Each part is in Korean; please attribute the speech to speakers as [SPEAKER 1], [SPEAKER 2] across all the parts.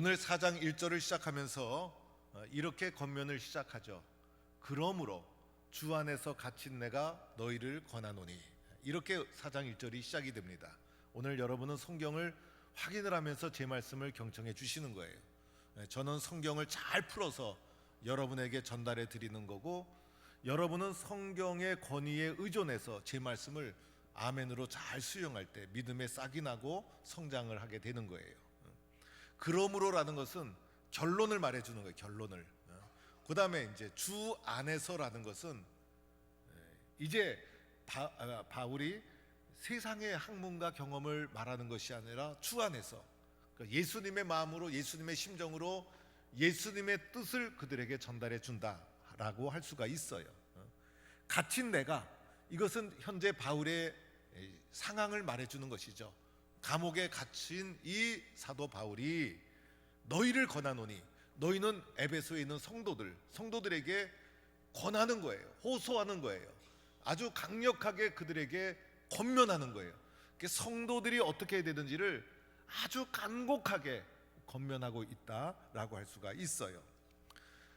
[SPEAKER 1] 오늘 4장 1절을 시작하면서 이렇게 권면을 시작하죠. 그러므로 주 안에서 갇힌 내가 너희를 권하노니. 이렇게 4장 1절이 시작이 됩니다. 오늘 여러분은 성경을 확인을 하면서 제 말씀을 경청해 주시는 거예요. 저는 성경을 잘 풀어서 여러분에게 전달해 드리는 거고, 여러분은 성경의 권위에 의존해서 제 말씀을 아멘으로 잘 수용할 때 믿음의 싹이 나고 성장을 하게 되는 거예요. 그러므로라는 것은 결론을 말해주는 거예요. 결론을. 그 다음에 이제 주 안에서라는 것은 이제 바울이 세상의 학문과 경험을 말하는 것이 아니라 주 안에서, 그러니까 예수님의 마음으로, 예수님의 심정으로 예수님의 뜻을 그들에게 전달해 준다라고 할 수가 있어요. 갇힌 내가, 이것은 현재 바울의 상황을 말해주는 것이죠. 감옥에 갇힌 이 사도 바울이 너희를 권하노니, 너희는 에베소에 있는 성도들에게 권하는 거예요. 호소하는 거예요. 아주 강력하게 그들에게 권면하는 거예요. 성도들이 어떻게 해야 되는지를 아주 간곡하게 권면하고 있다라고 할 수가 있어요.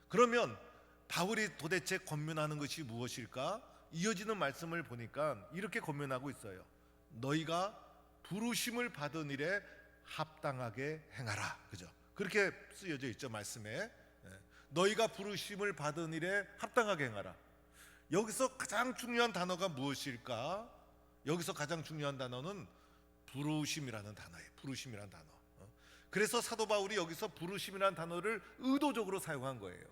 [SPEAKER 1] 그러면 바울이 도대체 권면하는 것이 무엇일까? 이어지는 말씀을 보니까 이렇게 권면하고 있어요. 너희가 부르심을 받은 일에 합당하게 행하라. 그죠? 그렇게 쓰여져 있죠, 말씀에. 너희가 부르심을 받은 일에 합당하게 행하라. 여기서 가장 중요한 단어가 무엇일까? 여기서 가장 중요한 단어는 부르심이라는 단어예요. 부르심이라는 단어. 그래서 사도 바울이 여기서 부르심이라는 단어를 의도적으로 사용한 거예요.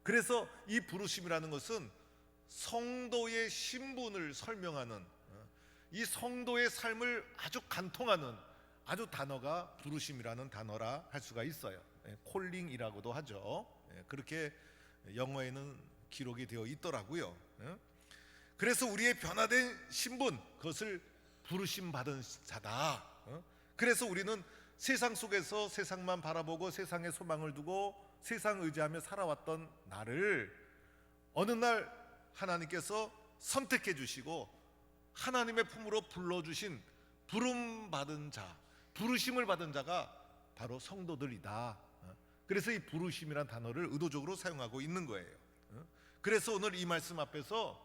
[SPEAKER 1] 그래서 이 부르심이라는 것은 성도의 신분을 설명하는, 이 성도의 삶을 아주 간통하는 아주 단어가 부르심이라는 단어라 할 수가 있어요. 콜링이라고도 하죠. 그렇게 영어에는 기록이 되어 있더라고요. 그래서 우리의 변화된 신분, 그것을 부르심 받은 자다. 그래서 우리는 세상 속에서 세상만 바라보고 세상에 소망을 두고 세상 의지하며 살아왔던 나를 어느 날 하나님께서 선택해 주시고 하나님의 품으로 불러주신 부름받은 자, 부르심을 받은 자가 바로 성도들이다. 그래서 이 부르심이란 단어를 의도적으로 사용하고 있는 거예요. 그래서 오늘 이 말씀 앞에서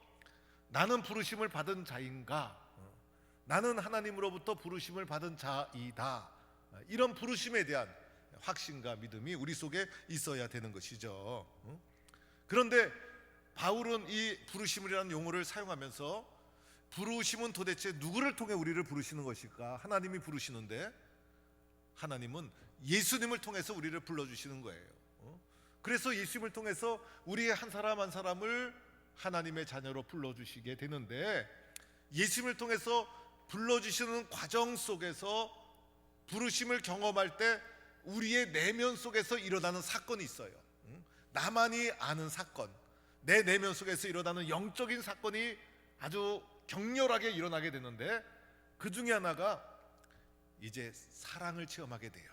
[SPEAKER 1] 나는 부르심을 받은 자인가? 나는 하나님으로부터 부르심을 받은 자이다. 이런 부르심에 대한 확신과 믿음이 우리 속에 있어야 되는 것이죠. 그런데 바울은 이 부르심이라는 용어를 사용하면서 부르심은 도대체 누구를 통해 우리를 부르시는 것일까? 하나님이 부르시는데 하나님은 예수님을 통해서 우리를 불러주시는 거예요. 그래서 예수님을 통해서 우리의 한 사람 한 사람을 하나님의 자녀로 불러주시게 되는데, 예수님을 통해서 불러주시는 과정 속에서 부르심을 경험할 때 우리의 내면 속에서 일어나는 사건이 있어요. 나만이 아는 사건, 내 내면 속에서 일어나는 영적인 사건이 아주 격렬하게 일어나게 되는데, 그 중에 하나가 이제 사랑을 체험하게 돼요.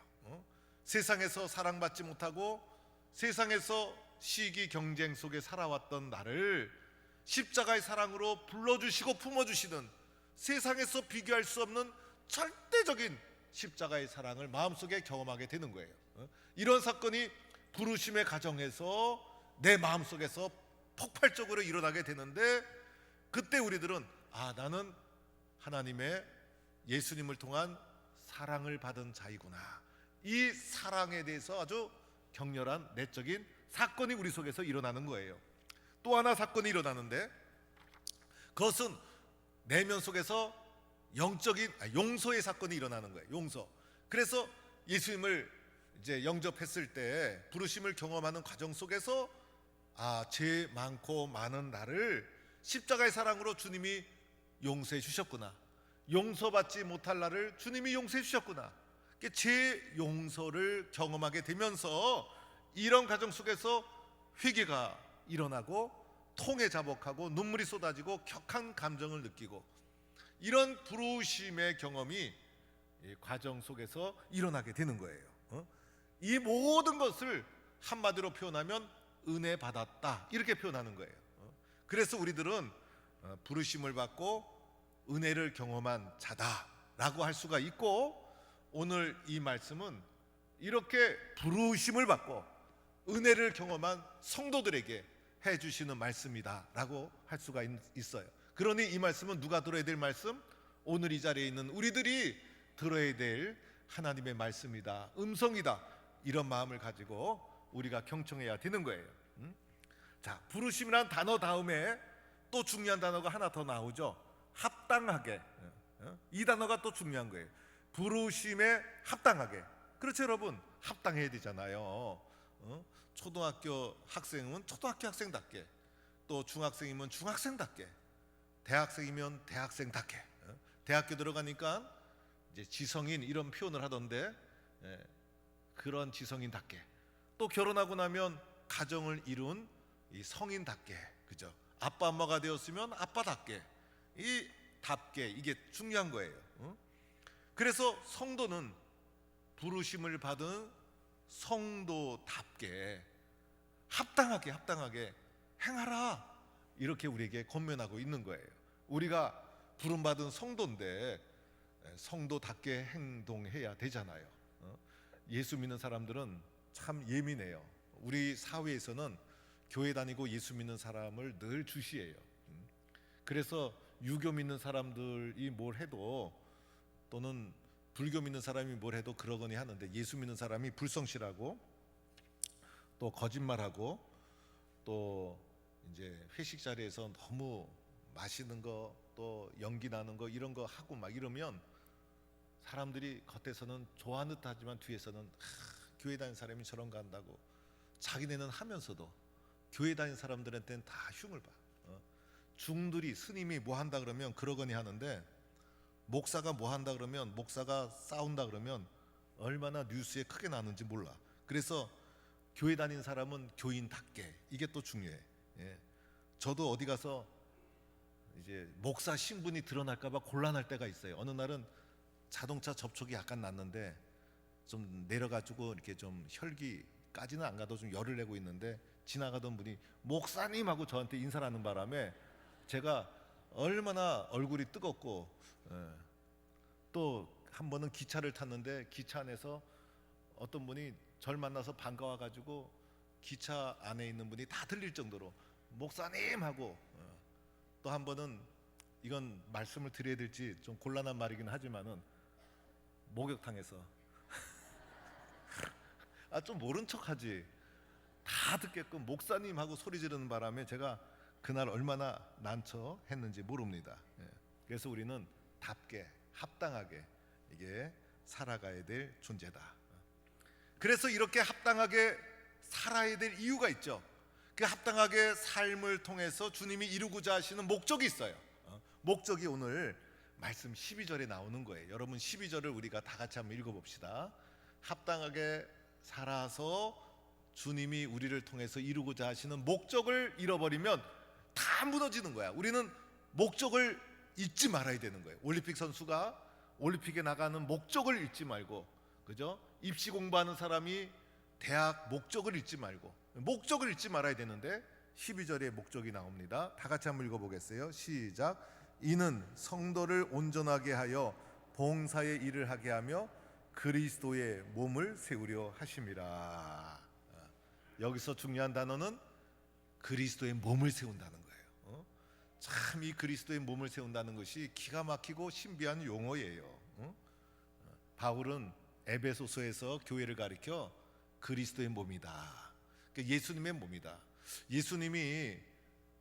[SPEAKER 1] 세상에서 사랑받지 못하고 세상에서 시기 경쟁 속에 살아왔던 나를 십자가의 사랑으로 불러주시고 품어주시는, 세상에서 비교할 수 없는 절대적인 십자가의 사랑을 마음속에 경험하게 되는 거예요. 이런 사건이 부르심의 과정에서 내 마음속에서 폭발적으로 일어나게 되는데, 그때 우리들은 나는 하나님의 예수님을 통한 사랑을 받은 자이구나. 이 사랑에 대해서 아주 격렬한 내적인 사건이 우리 속에서 일어나는 거예요. 또 하나 사건이 일어나는데, 그것은 내면 속에서 영적인 용서의 사건이 일어나는 거예요. 용서. 그래서 예수님을 이제 영접했을 때 부르심을 경험하는 과정 속에서 죄 많고 많은 나를 십자가의 사랑으로 주님이 용서해 주셨구나. 용서받지 못할 나를 주님이 용서해 주셨구나. 죄 용서를 경험하게 되면서 이런 과정 속에서 회개가 일어나고 통에 자복하고 눈물이 쏟아지고 격한 감정을 느끼고, 이런 부르심의 경험이 이 과정 속에서 일어나게 되는 거예요. 이 모든 것을 한마디로 표현하면 은혜 받았다, 이렇게 표현하는 거예요. 그래서 우리들은 부르심을 받고 은혜를 경험한 자다라고 할 수가 있고, 오늘 이 말씀은 이렇게 부르심을 받고 은혜를 경험한 성도들에게 해주시는 말씀이다라고 할 수가 있어요. 그러니 이 말씀은 누가 들어야 될 말씀? 오늘 이 자리에 있는 우리들이 들어야 될 하나님의 말씀이다, 음성이다, 이런 마음을 가지고 우리가 경청해야 되는 거예요. 자, 부르심이란 단어 다음에 또 중요한 단어가 하나 더 나오죠. 합당하게. 이 단어가 또 중요한 거예요. 부르심에 합당하게. 그렇죠, 여러분? 합당해야 되잖아요. 초등학교 학생은 초등학교 학생답게, 또 중학생이면 중학생답게, 대학생이면 대학생답게. 대학교 들어가니까 이제 지성인 이런 표현을 하던데, 그런 지성인답게, 또 결혼하고 나면 가정을 이룬 이 성인답게, 그죠? 아빠 엄마가 되었으면 아빠답게, 이 답게, 이게 중요한 거예요. 그래서 성도는 부르심을 받은 성도답게 합당하게 행하라, 이렇게 우리에게 권면하고 있는 거예요. 우리가 부름받은 성도인데 성도답게 행동해야 되잖아요. 예수 믿는 사람들은 참 예민해요. 우리 사회에서는 교회 다니고 예수 믿는 사람을 늘 주시해요. 그래서 유교 믿는 사람들이 뭘 해도, 또는 불교 믿는 사람이 뭘 해도 그러거니 하는데, 예수 믿는 사람이 불성실하고 또 거짓말하고 또 이제 회식 자리에서 너무 맛있는 거, 또 연기 나는 거, 이런 거 하고 막 이러면 사람들이 겉에서는 좋아하는 듯 하지만 뒤에서는 교회 다니는 사람이 저런 거 한다고, 자기네는 하면서도 교회 다니는 사람들한테는 다 흉을 봐. 중들이, 스님이 뭐 한다 그러면 그러거니 하는데, 목사가 뭐 한다 그러면, 목사가 싸운다 그러면 얼마나 뉴스에 크게 나는지 몰라. 그래서 교회 다니는 사람은 교인답게, 이게 또 중요해. 저도 어디 가서 이제 목사 신분이 드러날까 봐 곤란할 때가 있어요. 어느 날은 자동차 접촉이 약간 났는데 좀 내려가지고 이렇게 좀 혈기까지는 안 가도 좀 열을 내고 있는데, 지나가던 분이 목사님 하고 저한테 인사를 하는 바람에 제가 얼마나 얼굴이 뜨겁고, 또 한 번은 기차를 탔는데 기차 안에서 어떤 분이 절 만나서 반가워가지고 기차 안에 있는 분이 다 들릴 정도로 목사님 하고, 또 한 번은, 이건 말씀을 드려야 될지 좀 곤란한 말이긴 하지만은, 목욕탕에서 좀 모른 척하지, 다 듣게끔 목사님 하고 소리 지르는 바람에 제가 그날 얼마나 난처했는지 모릅니다. 그래서 우리는 답게, 합당하게 이게 살아가야 될 존재다. 그래서 이렇게 합당하게 살아야 될 이유가 있죠. 그 합당하게 삶을 통해서 주님이 이루고자 하시는 목적이 있어요. 목적이 오늘 말씀 12절에 나오는 거예요. 여러분, 12절을 우리가 다 같이 한번 읽어봅시다. 합당하게 살아서 주님이 우리를 통해서 이루고자 하시는 목적을 잃어버리면 다 무너지는 거야. 우리는 목적을 잊지 말아야 되는 거예요. 올림픽 선수가 올림픽에 나가는 목적을 잊지 말고, 그죠? 입시 공부하는 사람이 대학 목적을 잊지 말고, 목적을 잊지 말아야 되는데 12절에 목적이 나옵니다. 다 같이 한번 읽어보겠어요. 시작. 이는 성도를 온전하게 하여 봉사의 일을 하게 하며 그리스도의 몸을 세우려 하심이라. 여기서 중요한 단어는 그리스도의 몸을 세운다는 거예요. 참, 이 그리스도의 몸을 세운다는 것이 기가 막히고 신비한 용어예요. 바울은 에베소서에서 교회를 가리켜 그리스도의 몸이다, 그러니까 예수님의 몸이다. 예수님이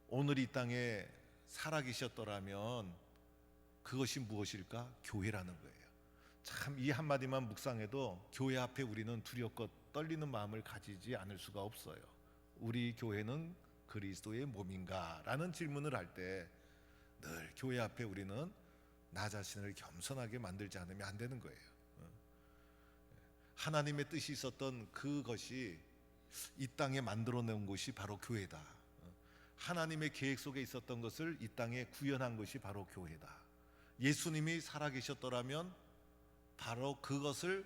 [SPEAKER 1] 오늘 이 땅에 살아계셨더라면 그것이 무엇일까? 교회라는 거예요. 참, 이 한마디만 묵상해도 교회 앞에 우리는 두렵고 떨리는 마음을 가지지 않을 수가 없어요. 우리 교회는 그리스도의 몸인가? 라는 질문을 할 때 늘 교회 앞에 우리는 나 자신을 겸손하게 만들지 않으면 안 되는 거예요. 하나님의 뜻이 있었던 그것이 이 땅에 만들어 놓은 것이 바로 교회다. 하나님의 계획 속에 있었던 것을 이 땅에 구현한 것이 바로 교회다. 예수님이 살아계셨더라면 바로 그것을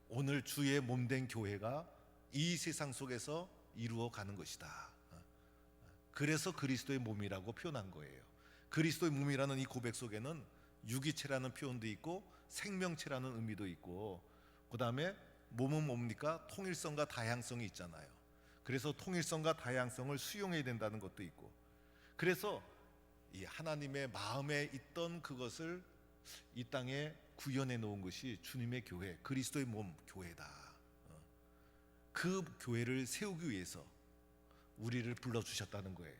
[SPEAKER 1] 오늘 주의 몸된 교회가 이 세상 속에서 이루어가는 것이다. 그래서 그리스도의 몸이라고 표현한 거예요. 그리스도의 몸이라는 이 고백 속에는 유기체라는 표현도 있고 생명체라는 의미도 있고, 그 다음에 몸은 뭡니까? 통일성과 다양성이 있잖아요. 그래서 통일성과 다양성을 수용해야 된다는 것도 있고, 그래서 이 하나님의 마음에 있던 그것을 이 땅에 구현해 놓은 것이 주님의 교회, 그리스도의 몸 교회다. 그 교회를 세우기 위해서 우리를 불러주셨다는 거예요.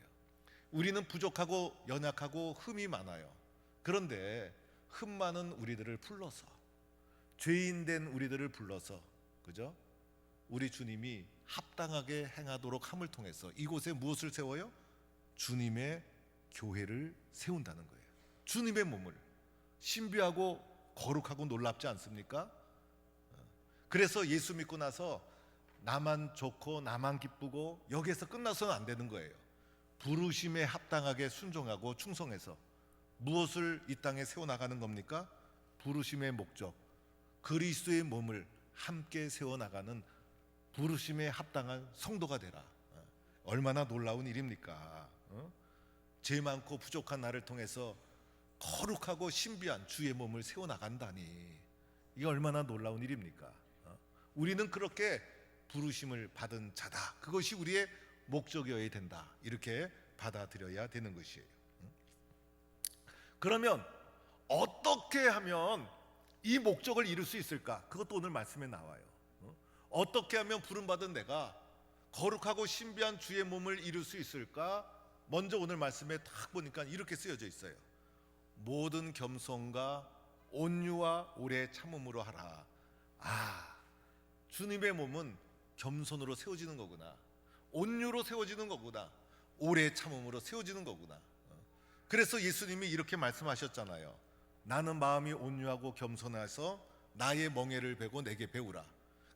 [SPEAKER 1] 우리는 부족하고 연약하고 흠이 많아요. 그런데 흠 많은 우리들을 불러서, 죄인된 우리들을 불러서, 그죠? 우리 주님이 합당하게 행하도록 함을 통해서 이곳에 무엇을 세워요? 주님의 교회를 세운다는 거예요. 주님의 몸을. 신비하고 거룩하고 놀랍지 않습니까? 그래서 예수 믿고 나서 나만 좋고 나만 기쁘고 여기에서 끝나서는 안 되는 거예요. 부르심에 합당하게 순종하고 충성해서 무엇을 이 땅에 세워나가는 겁니까? 부르심의 목적, 그리스도의 몸을 함께 세워나가는 부르심에 합당한 성도가 되라. 얼마나 놀라운 일입니까? 죄 많고 부족한 나를 통해서 거룩하고 신비한 주의 몸을 세워나간다니, 이게 얼마나 놀라운 일입니까? 우리는 그렇게 부르심을 받은 자다. 그것이 우리의 목적이어야 된다. 이렇게 받아들여야 되는 것이에요. 그러면 어떻게 하면 이 목적을 이룰 수 있을까? 그것도 오늘 말씀에 나와요. 어떻게 하면 부름받은 내가 거룩하고 신비한 주의 몸을 이룰 수 있을까? 먼저 오늘 말씀에 딱 보니까 이렇게 쓰여져 있어요. 모든 겸손과 온유와 오래 참음으로 하라. 주님의 몸은 겸손으로 세워지는 거구나, 온유로 세워지는 거구나, 오래 참음으로 세워지는 거구나. 그래서 예수님이 이렇게 말씀하셨잖아요. 나는 마음이 온유하고 겸손해서 나의 멍에를 베고 내게 배우라.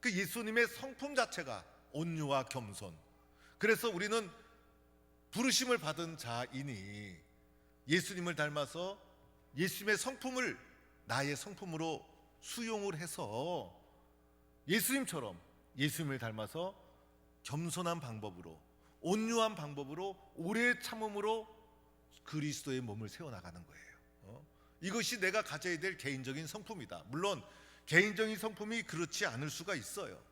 [SPEAKER 1] 그 예수님의 성품 자체가 온유와 겸손. 그래서 우리는 부르심을 받은 자이니 예수님을 닮아서 예수님의 성품을 나의 성품으로 수용을 해서 예수님처럼 예수님을 닮아서 겸손한 방법으로, 온유한 방법으로, 오래 참음으로 그리스도의 몸을 세워나가는 거예요. 이것이 내가 가져야 될 개인적인 성품이다. 물론 개인적인 성품이 그렇지 않을 수가 있어요.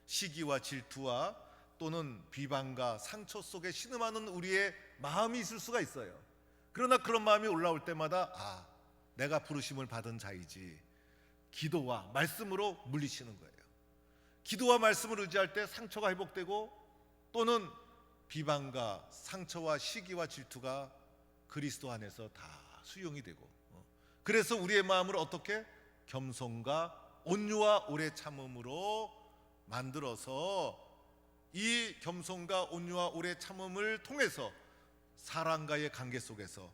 [SPEAKER 1] 시기와 질투와 또는 비방과 상처 속에 신음하는 우리의 마음이 있을 수가 있어요. 그러나 그런 마음이 올라올 때마다 내가 부르심을 받은 자이지, 기도와 말씀으로 물리치는 거예요. 기도와 말씀을 의지할 때 상처가 회복되고, 또는 비방과 상처와 시기와 질투가 그리스도 안에서 다 수용이 되고, 그래서 우리의 마음을 어떻게? 겸손과 온유와 오래 참음으로 만들어서 이 겸손과 온유와 오래 참음을 통해서 사랑과의 관계 속에서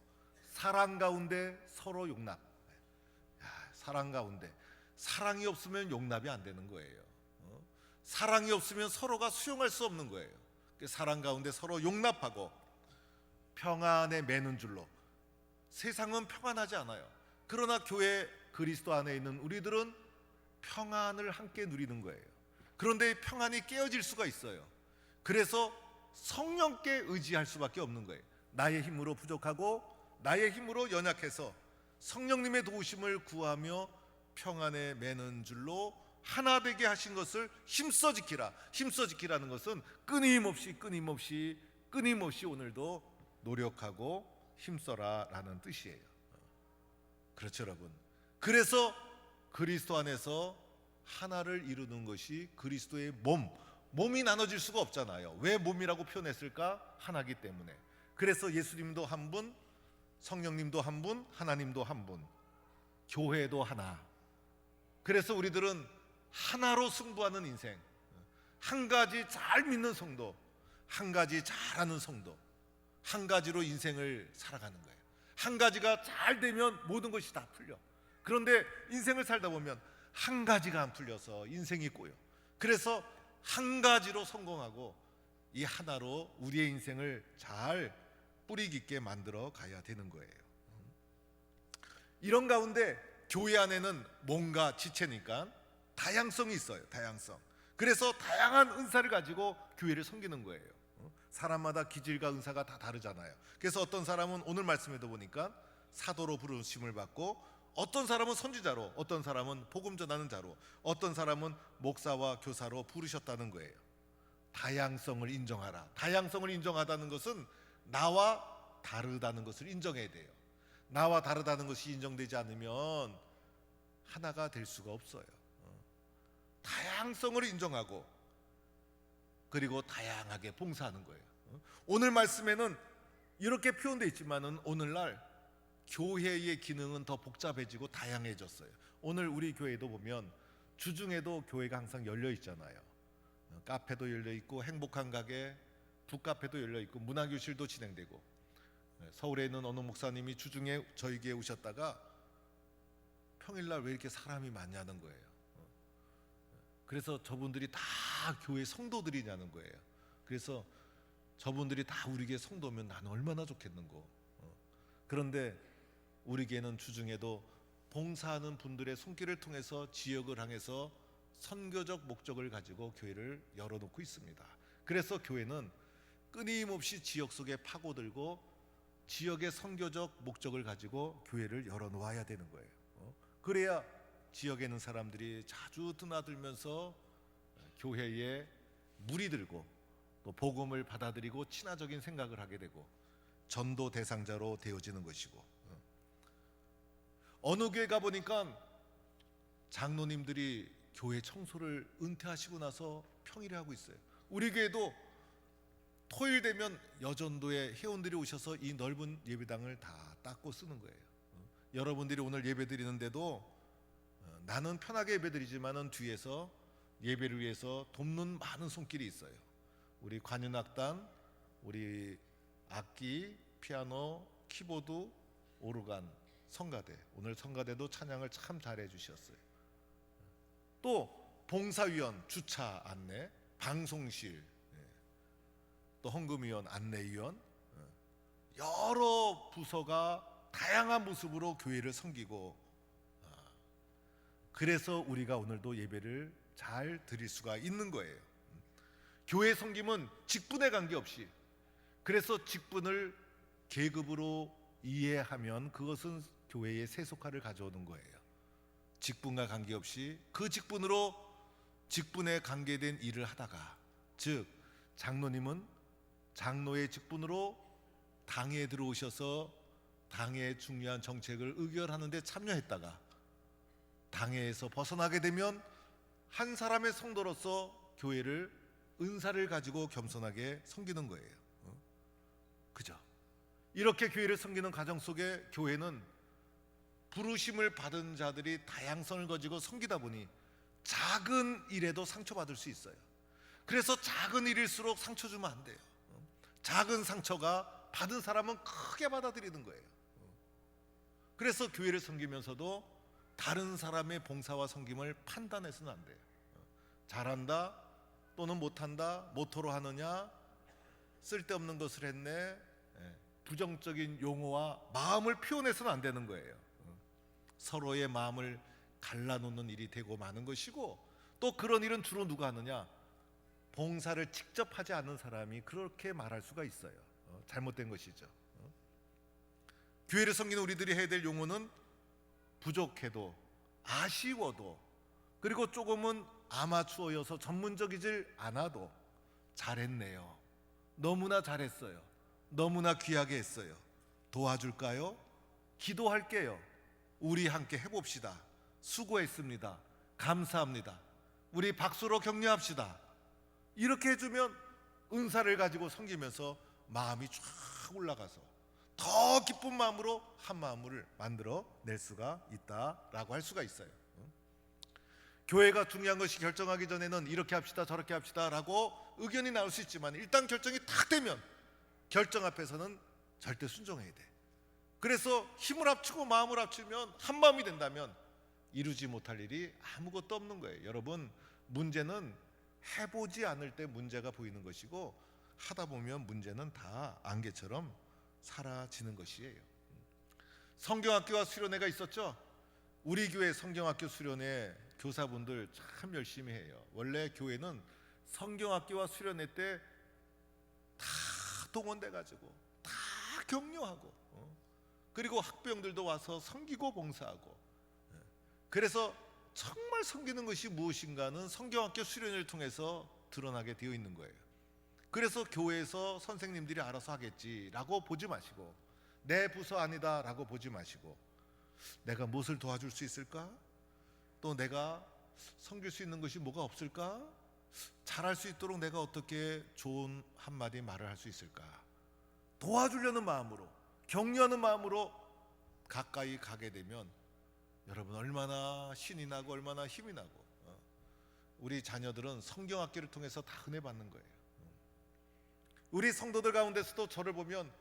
[SPEAKER 1] 사랑 가운데 서로 용납. 사랑 가운데 사랑이 없으면 용납이 안 되는 거예요. 사랑이 없으면 서로가 수용할 수 없는 거예요. 사랑 가운데 서로 용납하고 평안에 매는 줄로. 세상은 평안하지 않아요. 그러나 교회 그리스도 안에 있는 우리들은 평안을 함께 누리는 거예요. 그런데 평안이 깨어질 수가 있어요. 그래서 성령께 의지할 수밖에 없는 거예요. 나의 힘으로 부족하고 나의 힘으로 연약해서 성령님의 도우심을 구하며 평안에 매는 줄로 하나 되게 하신 것을 힘써 지키라. 힘써 지키라는 것은 끊임없이 오늘도 노력하고 힘써라 라는 뜻이에요. 그렇죠, 여러분. 그래서 그리스도 안에서 하나를 이루는 것이 그리스도의 몸이 나눠질 수가 없잖아요. 왜 몸이라고 표현했을까? 하나기 때문에. 그래서 예수님도 한 분, 성령님도 한 분, 하나님도 한 분, 교회도 하나. 그래서 우리들은 하나로 승부하는 인생, 한 가지 잘 믿는 성도, 한 가지 잘하는 성도, 한 가지로 인생을 살아가는 거예요. 한 가지가 잘 되면 모든 것이 다 풀려. 그런데 인생을 살다 보면 한 가지가 안 풀려서 인생이 꼬여. 그래서 한 가지로 성공하고 이 하나로 우리의 인생을 잘 뿌리 깊게 만들어 가야 되는 거예요. 이런 가운데 교회 안에는 뭔가 지체니까 다양성이 있어요. 다양성. 그래서 다양한 은사를 가지고 교회를 섬기는 거예요. 사람마다 기질과 은사가 다 다르잖아요. 그래서 어떤 사람은 오늘 말씀에도 보니까 사도로 부르심을 받고, 어떤 사람은 선지자로, 어떤 사람은 복음 전하는 자로, 어떤 사람은 목사와 교사로 부르셨다는 거예요. 다양성을 인정하라. 다양성을 인정하다는 것은 나와 다르다는 것을 인정해야 돼요. 나와 다르다는 것이 인정되지 않으면 하나가 될 수가 없어요. 다양성을 인정하고 그리고 다양하게 봉사하는 거예요. 오늘 말씀에는 이렇게 표현되어 있지만은 오늘날 교회의 기능은 더 복잡해지고 다양해졌어요. 오늘 우리 교회도 보면 주중에도 교회가 항상 열려 있잖아요. 카페도 열려 있고 행복한 가게, 북카페도 열려 있고 문화교실도 진행되고, 서울에 있는 어느 목사님이 주중에 저희 교회에 오셨다가 평일날 왜 이렇게 사람이 많냐는 거예요. 그래서 저분들이 다 교회 성도들이냐는 거예요. 그래서 저분들이 다 우리 교회 성도면 나는 얼마나 좋겠는고. 그런데 우리 교회는 주중에도 봉사하는 분들의 손길을 통해서 지역을 향해서 선교적 목적을 가지고 교회를 열어놓고 있습니다. 그래서 교회는 끊임없이 지역 속에 파고들고 지역의 선교적 목적을 가지고 교회를 열어놓아야 되는 거예요. 그래야 지역에 있는 사람들이 자주 드나들면서 교회에 물이 들고 또 복음을 받아들이고 친화적인 생각을 하게 되고 전도 대상자로 되어지는 것이고, 어느 교회 가보니까 장로님들이 교회 청소를 은퇴하시고 나서 평일에 하고 있어요. 우리 교회도 토요일 되면 여전도에 회원들이 오셔서 이 넓은 예배당을 다 닦고 쓰는 거예요. 여러분들이 오늘 예배 드리는데도 나는 편하게 예배 드리지만은 뒤에서 예배를 위해서 돕는 많은 손길이 있어요. 우리 관현악단, 우리 악기, 피아노, 키보드, 오르간, 성가대, 오늘 성가대도 찬양을 참 잘해 주셨어요. 또 봉사위원, 주차 안내, 방송실, 또 헌금위원, 안내위원, 여러 부서가 다양한 모습으로 교회를 섬기고, 그래서 우리가 오늘도 예배를 잘 드릴 수가 있는 거예요. 교회 섬김은 직분에 관계없이, 그래서 직분을 계급으로 이해하면 그것은 교회의 세속화를 가져오는 거예요. 직분과 관계없이 그 직분으로 직분에 관계된 일을 하다가, 즉 장로님은 장로의 직분으로 당에 들어오셔서 당의 중요한 정책을 의결하는 데 참여했다가 당회에서 벗어나게 되면 한 사람의 성도로서 교회를 은사를 가지고 겸손하게 섬기는 거예요. 그죠? 이렇게 교회를 섬기는 과정 속에 교회는 부르심을 받은 자들이 다양성을 가지고 섬기다 보니 작은 일에도 상처받을 수 있어요. 그래서 작은 일일수록 상처 주면 안 돼요. 작은 상처가 받은 사람은 크게 받아들이는 거예요. 그래서 교회를 섬기면서도 다른 사람의 봉사와 섬김을 판단해서는 안 돼요. 잘한다 또는 못한다, 모토로 하느냐, 쓸데없는 것을 했네, 부정적인 용어와 마음을 표현해서는 안 되는 거예요. 서로의 마음을 갈라놓는 일이 되고 마는 것이고, 또 그런 일은 주로 누가 하느냐, 봉사를 직접 하지 않는 사람이 그렇게 말할 수가 있어요. 잘못된 것이죠. 교회를 섬기는 우리들이 해야 될 용어는 부족해도 아쉬워도, 그리고 조금은 아마추어여서 전문적이질 않아도 잘했네요, 너무나 잘했어요, 너무나 귀하게 했어요, 도와줄까요? 기도할게요, 우리 함께 해봅시다, 수고했습니다, 감사합니다, 우리 박수로 격려합시다. 이렇게 해주면 은사를 가지고 섬기면서 마음이 쫙 올라가서 더 기쁜 마음으로 한 마음을 만들어 낼 수가 있다라고 할 수가 있어요. 교회가 중요한 것이 결정하기 전에는 이렇게 합시다 저렇게 합시다 라고 의견이 나올 수 있지만, 일단 결정이 탁 되면 결정 앞에서는 절대 순종해야 돼. 그래서 힘을 합치고 마음을 합치면 한 마음이 된다면 이루지 못할 일이 아무것도 없는 거예요. 여러분, 문제는 해보지 않을 때 문제가 보이는 것이고, 하다 보면 문제는 다 안개처럼 사라지는 것이에요. 성경학교와 수련회가 있었죠. 우리 교회 성경학교 수련회 교사분들 참 열심히 해요. 원래 교회는 성경학교와 수련회 때 다 동원돼 가지고 다 격려하고, 그리고 학부형들도 와서 섬기고 봉사하고, 그래서 정말 섬기는 것이 무엇인가는 성경학교 수련을 통해서 드러나게 되어 있는 거예요. 그래서 교회에서 선생님들이 알아서 하겠지라고 보지 마시고, 내 부서 아니다라고 보지 마시고, 내가 무엇을 도와줄 수 있을까? 또 내가 섬길 수 있는 것이 뭐가 없을까? 잘할 수 있도록 내가 어떻게 좋은 한마디 말을 할 수 있을까? 도와주려는 마음으로, 격려하는 마음으로 가까이 가게 되면 여러분 얼마나 신이 나고 얼마나 힘이 나고, 우리 자녀들은 성경학교를 통해서 다 은혜 받는 거예요. 우리 성도들 가운데서도 저를 보면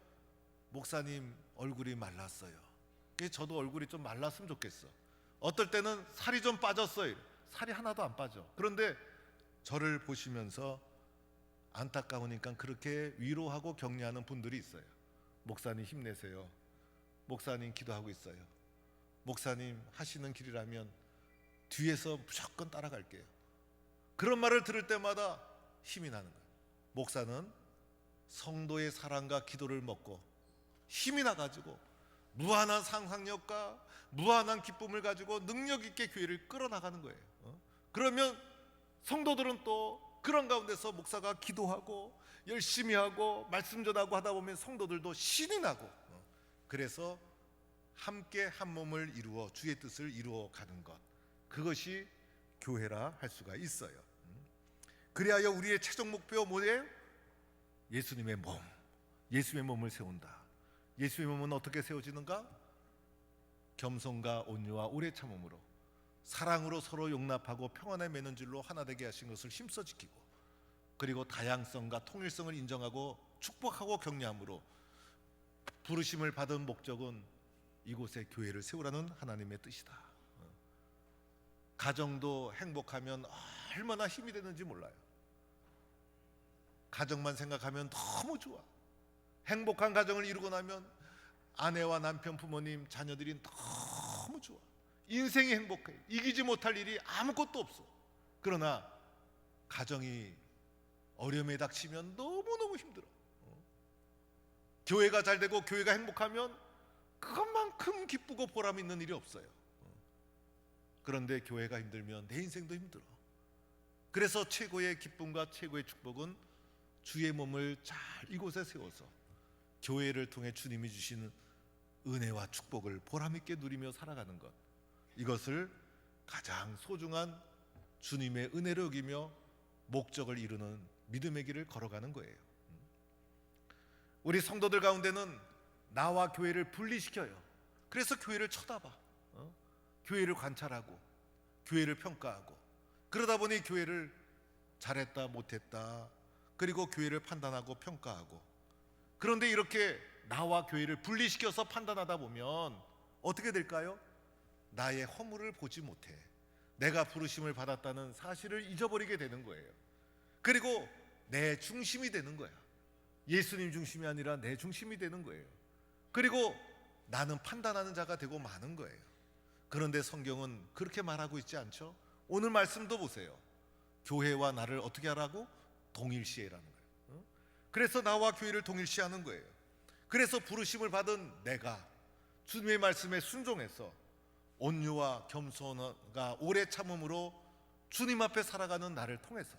[SPEAKER 1] 목사님 얼굴이 말랐어요. 저도 얼굴이 좀 말랐으면 좋겠어. 어떨 때는 살이 좀 빠졌어요. 살이 하나도 안 빠져. 그런데 저를 보시면서 안타까우니까 그렇게 위로하고 격려하는 분들이 있어요. 목사님 힘내세요. 목사님 기도하고 있어요. 목사님 하시는 길이라면 뒤에서 무조건 따라갈게요. 그런 말을 들을 때마다 힘이 나는 거예요. 목사는 성도의 사랑과 기도를 먹고 힘이 나가지고 무한한 상상력과 무한한 기쁨을 가지고 능력 있게 교회를 끌어나가는 거예요. 그러면 성도들은 또 그런 가운데서 목사가 기도하고 열심히 하고 말씀 전하고 하다 보면 성도들도 신이 나고, 그래서 함께 한 몸을 이루어 주의 뜻을 이루어 가는 것, 그것이 교회라 할 수가 있어요. 그리하여 우리의 최종 목표 뭐예요? 예수님의 몸, 예수님의 몸을 세운다. 예수님의 몸은 어떻게 세워지는가? 겸손과 온유와 오래 참음으로, 사랑으로 서로 용납하고 평안에 매는 줄로 하나 되게 하신 것을 힘써 지키고, 그리고 다양성과 통일성을 인정하고 축복하고 격려함으로 부르심을 받은 목적은 이곳에 교회를 세우라는 하나님의 뜻이다. 가정도 행복하면 얼마나 힘이 되는지 몰라요. 가정만 생각하면 너무 좋아. 행복한 가정을 이루고 나면 아내와 남편, 부모님, 자녀들이 너무 좋아. 인생이 행복해. 이기지 못할 일이 아무것도 없어. 그러나 가정이 어려움에 닥치면 너무너무 힘들어. 교회가 잘 되고 교회가 행복하면 그것만큼 기쁘고 보람 있는 일이 없어요. 그런데 교회가 힘들면 내 인생도 힘들어. 그래서 최고의 기쁨과 최고의 축복은 주의 몸을 잘 이곳에 세워서 교회를 통해 주님이 주시는 은혜와 축복을 보람 있게 누리며 살아가는 것, 이것을 가장 소중한 주님의 은혜로 여기며 목적을 이루는 믿음의 길을 걸어가는 거예요. 우리 성도들 가운데는 나와 교회를 분리시켜요. 그래서 교회를 쳐다봐, 교회를 관찰하고 교회를 평가하고, 그러다 보니 교회를 잘했다 못했다, 그리고 교회를 판단하고 평가하고. 그런데 이렇게 나와 교회를 분리시켜서 판단하다 보면 어떻게 될까요? 나의 허물을 보지 못해 내가 부르심을 받았다는 사실을 잊어버리게 되는 거예요. 그리고 내 중심이 되는 거야. 예수님 중심이 아니라 내 중심이 되는 거예요. 그리고 나는 판단하는 자가 되고 마는 거예요. 그런데 성경은 그렇게 말하고 있지 않죠? 오늘 말씀도 보세요. 교회와 나를 어떻게 하라고? 동일시해라는 거예요. 그래서 나와 교회를 동일시하는 거예요. 그래서 부르심을 받은 내가 주님의 말씀에 순종해서 온유와 겸손과 오래 참음으로 주님 앞에 살아가는 나를 통해서,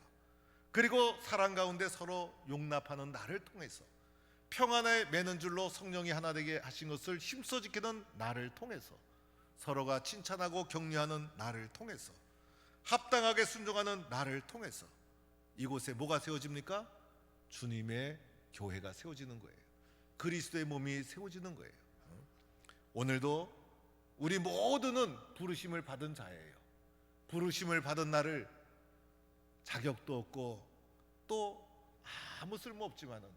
[SPEAKER 1] 그리고 사랑 가운데 서로 용납하는 나를 통해서, 평안에 매는 줄로 성령이 하나 되게 하신 것을 힘써 지키는 나를 통해서, 서로가 칭찬하고 격려하는 나를 통해서, 합당하게 순종하는 나를 통해서 이곳에 뭐가 세워집니까? 주님의 교회가 세워지는 거예요. 그리스도의 몸이 세워지는 거예요. 오늘도 우리 모두는 부르심을 받은 자예요. 부르심을 받은 나를 자격도 없고 또 아무 쓸모 없지만은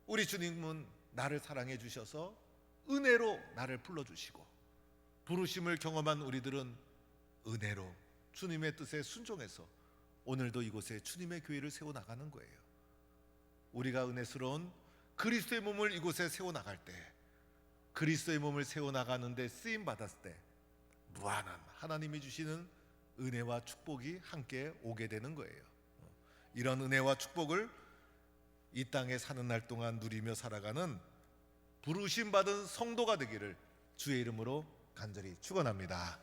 [SPEAKER 1] 우리 주님은 나를 사랑해 주셔서 은혜로 나를 불러주시고, 부르심을 경험한 우리들은 은혜로 주님의 뜻에 순종해서 오늘도 이곳에 주님의 교회를 세워나가는 거예요. 우리가 은혜스러운 그리스도의 몸을 이곳에 세워나갈 때, 그리스도의 몸을 세워나가는데 쓰임받았을 때 무한한 하나님이 주시는 은혜와 축복이 함께 오게 되는 거예요. 이런 은혜와 축복을 이 땅에 사는 날 동안 누리며 살아가는 부르심 받은 성도가 되기를 주의 이름으로 간절히 축원합니다.